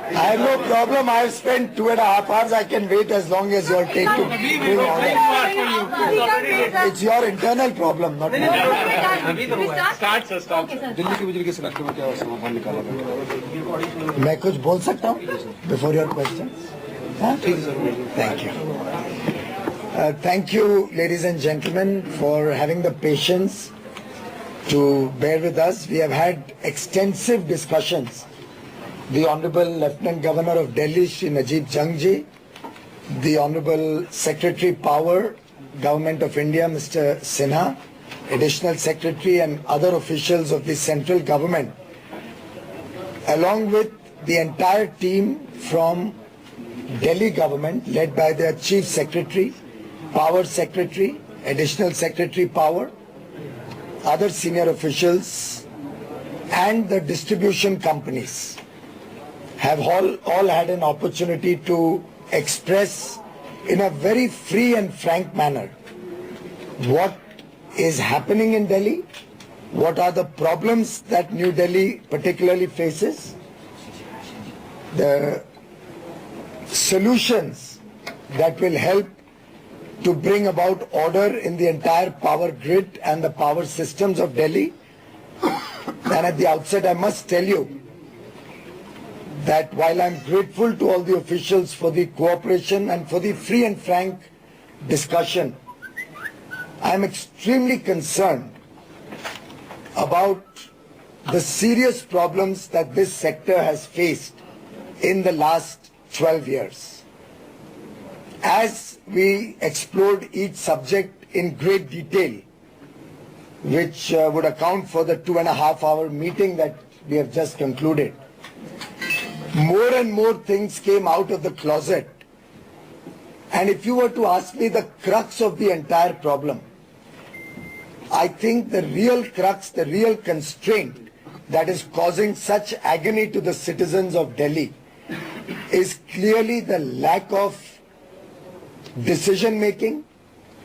I have no problem. I have spent 2.5 hours. I can wait as long as you all take to bring order. It's your internal problem, not mine. Delhi की बिजली के selector में क्या समाधान निकाला गया? मैं कुछ बोल सकता हूँ before your question? Thank you. Thank you, ladies and gentlemen, for having the patience to bear with us. We have had extensive discussions. The Honorable Lieutenant Governor of Delhi, Shri Najib Jangji, the Honorable Secretary Power, Government of India, Mr. Sinha, Additional Secretary and other officials of the central government, along with the entire team from Delhi government led by their Chief Secretary, Power Secretary, Additional Secretary Power, other senior officials and the distribution companies have all had an opportunity to express in a very free and frank manner what is happening in Delhi, what are the problems that New Delhi particularly faces, the solutions that will help to bring about order in the entire power grid and the power systems of Delhi. And at the outset, I must tell you that while I'm grateful to all the officials for the cooperation and for the free and frank discussion, I'm extremely concerned about the serious problems that this sector has faced in the last 12 years. As we explored each subject in great detail, which would account for the 2.5-hour meeting that we have just concluded, more and more things came out of the closet. And if you were to ask me the crux of the entire problem, I think the real crux, the real constraint that is causing such agony to the citizens of Delhi is clearly the lack of decision making,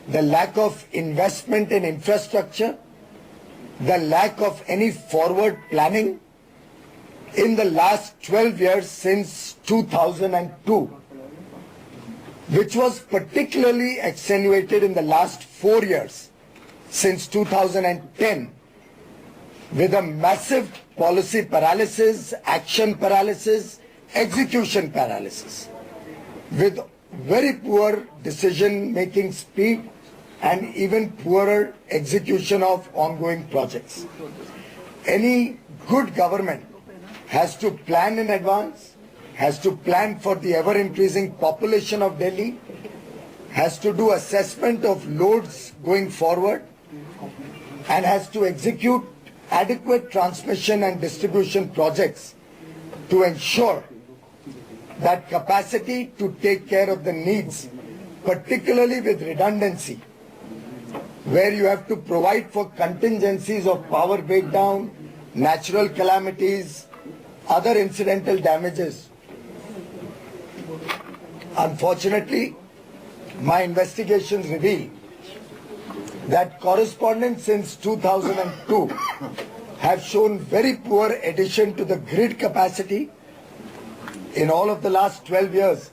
the lack of investment in infrastructure, the lack of any forward planning in the last 12 years since 2002, which was particularly accentuated in the last 4 years since 2010 with a massive policy paralysis, action paralysis, execution paralysis, with very poor decision-making speed and even poorer execution of ongoing projects. Any good government has to plan in advance, has to plan for the ever-increasing population of Delhi, has to do assessment of loads going forward, and has to execute adequate transmission and distribution projects to ensure that capacity to take care of the needs, particularly with redundancy, where you have to provide for contingencies of power breakdown, natural calamities, other incidental damages. Unfortunately, my investigations reveal that correspondents since 2002 have shown very poor addition to the grid capacity. In all of the last 12 years,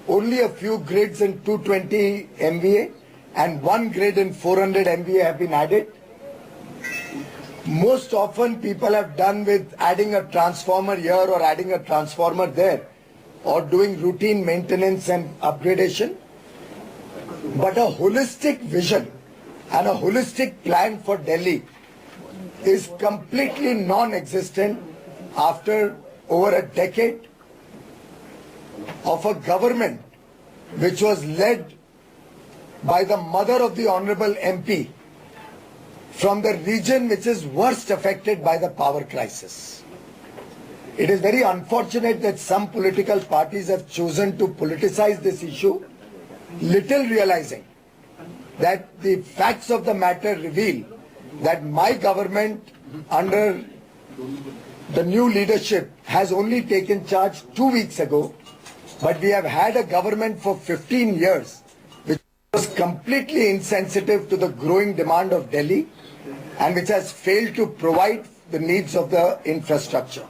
only a few grids in 220 MVA and one grid in 400 MVA have been added. Most often people have done with adding a transformer here or adding a transformer there or doing routine maintenance and upgradation. But a holistic vision and a holistic plan for Delhi is completely non-existent after over a decade of a government which was led by the mother of the Honorable MP from the region which is worst affected by the power crisis. It is very unfortunate that some political parties have chosen to politicize this issue, little realizing that the facts of the matter reveal that my government under the new leadership has only taken charge 2 weeks ago, but we have had a government for 15 years which was completely insensitive to the growing demand of Delhi and which has failed to provide the needs of the infrastructure.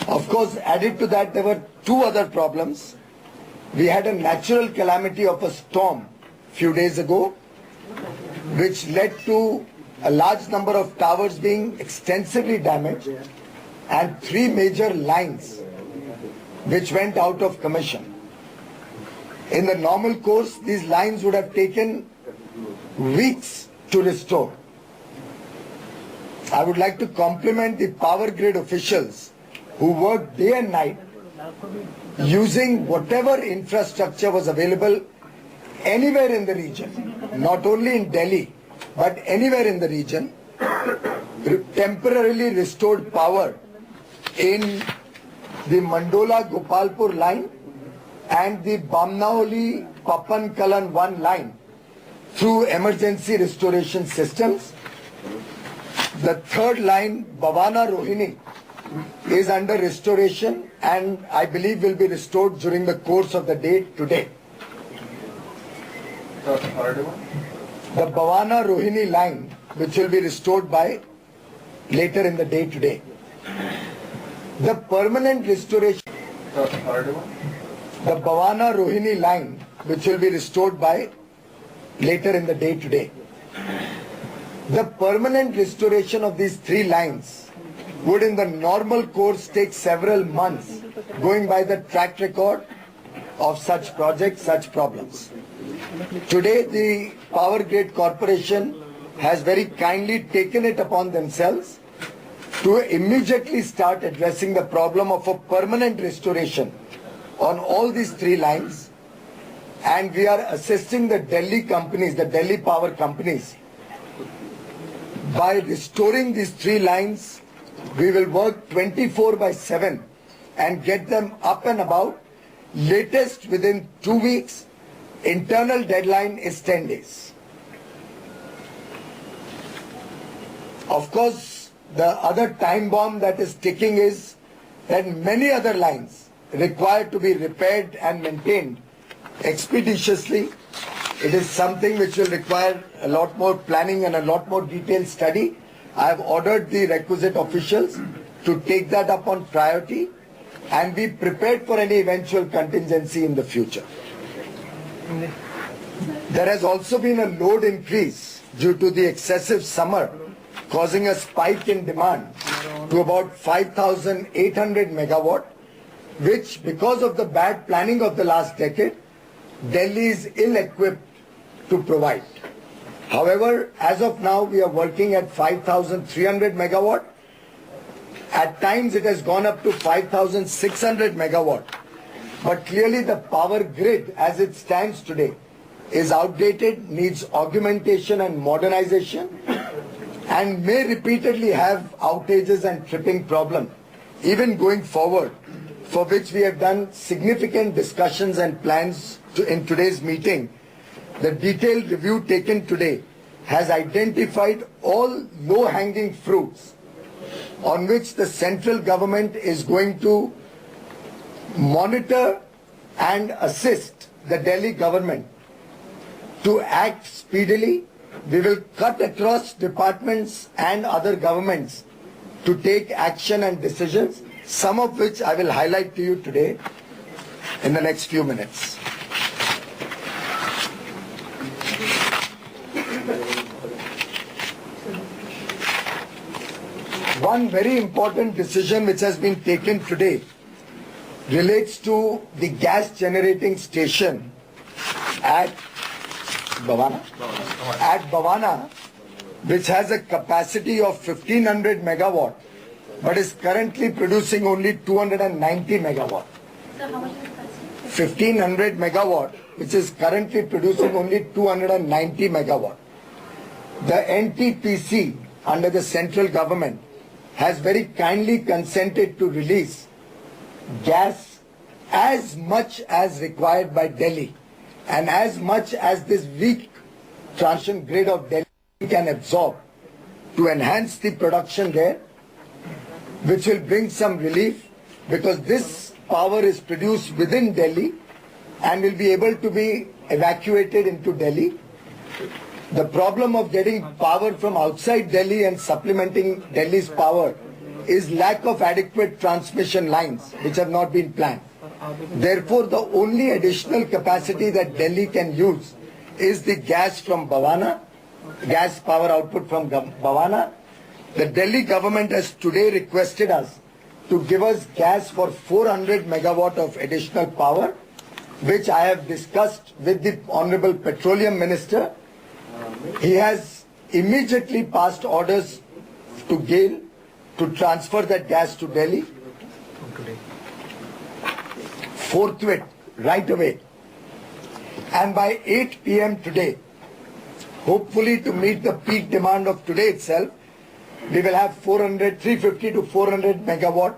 Of course, added to that, there were two other problems. We had a natural calamity of a storm few days ago, which led to a large number of towers being extensively damaged and 3 major lines which went out of commission. In the normal course, these lines would have taken weeks to restore. I would like to compliment the power grid officials who worked day and night using whatever infrastructure was available anywhere in the region, not only in Delhi, but anywhere in the region, temporarily restored power in the Mandola Gopalpur line and the Bamnaoli Papan Kalan 1 line through emergency restoration systems. The third line, Bhavana Rohini, is under restoration and I believe will be restored during the course of the day today. The Bhavana Rohini line, which will be restored by later in the day today. The permanent restoration. The Bhavana Rohini line, which will be restored by later in the day today. The permanent restoration of these 3 lines would in the normal course take several months, going by the track record of such projects, such problems. Today the Power Grid Corporation has very kindly taken it upon themselves to immediately start addressing the problem of a permanent restoration on all these 3 lines, and we are assisting the Delhi companies, the Delhi power companies. By restoring these 3 lines, we will work 24/7 and get them up and about, latest within 2 weeks. Internal deadline is 10 days. Of course, the other time bomb that is ticking is that many other lines require to be repaired and maintained expeditiously. It is something which will require a lot more planning and a lot more detailed study. I have ordered the requisite officials to take that up on priority and be prepared for any eventual contingency in the future. There has also been a load increase due to the excessive summer, causing a spike in demand to about 5,800 megawatt, which because of the bad planning of the last decade, Delhi is ill-equipped to provide. However, as of now, we are working at 5,300 megawatt. At times it has gone up to 5,600 megawatt. But clearly the power grid as it stands today is outdated, needs augmentation and modernization, and may repeatedly have outages and tripping problem, even going forward, for which we have done significant discussions and plans in today's meeting. The detailed review taken today has identified all low-hanging fruits on which the central government is going to monitor and assist the Delhi government to act speedily. We will cut across departments and other governments to take action and decisions, some of which I will highlight to you today in the next few minutes. One very important decision which has been taken today relates to the gas generating station at Bhavana, which has a capacity of 1500 megawatt, but is currently producing only 290 megawatt. 1500 megawatt, which is currently producing only 290 megawatt. The NTPC under the central government has very kindly consented to release gas as much as required by Delhi and as much as this weak transmission grid of Delhi can absorb to enhance the production there, which will bring some relief because this power is produced within Delhi and will be able to be evacuated into Delhi. The problem of getting power from outside Delhi and supplementing Delhi's power is lack of adequate transmission lines which have not been planned. Therefore, the only additional capacity that Delhi can use is the gas from Bhavana, gas power output from Bhavana. The Delhi government has today requested us to give us gas for 400 megawatt of additional power, which I have discussed with the Honorable Petroleum Minister. He has immediately passed orders to GAIL to transfer that gas to Delhi. Forthwith, right away. And by 8 p.m. today, hopefully to meet the peak demand of today itself, we will have 350 to 400 megawatt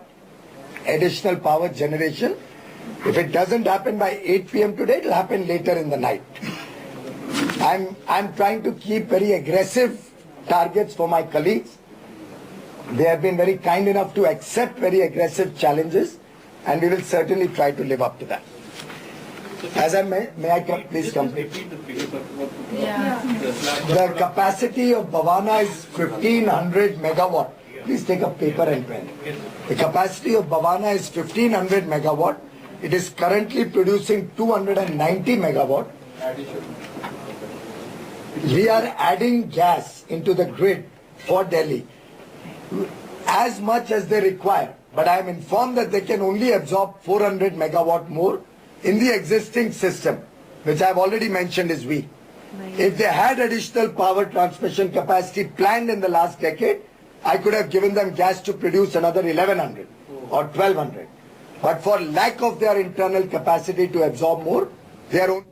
additional power generation. If it doesn't happen by 8 p.m. today, it will happen later in the night. I'm trying to keep very aggressive targets for my colleagues. They have been very kind enough to accept very aggressive challenges, and we will certainly try to live up to that. As I may I please complete? The capacity of Bhavana is 1500 megawatt. Please take a paper and pen. The capacity of Bhavana is 1500 megawatt. It is currently producing 290 megawatt. We are adding gas into the grid for Delhi as much as they require. But I am informed that they can only absorb 400 megawatt more in the existing system, which I have already mentioned is weak. If they had additional power transmission capacity planned in the last decade, I could have given them gas to produce another 1100 or 1200. But for lack of their internal capacity to absorb more, they are only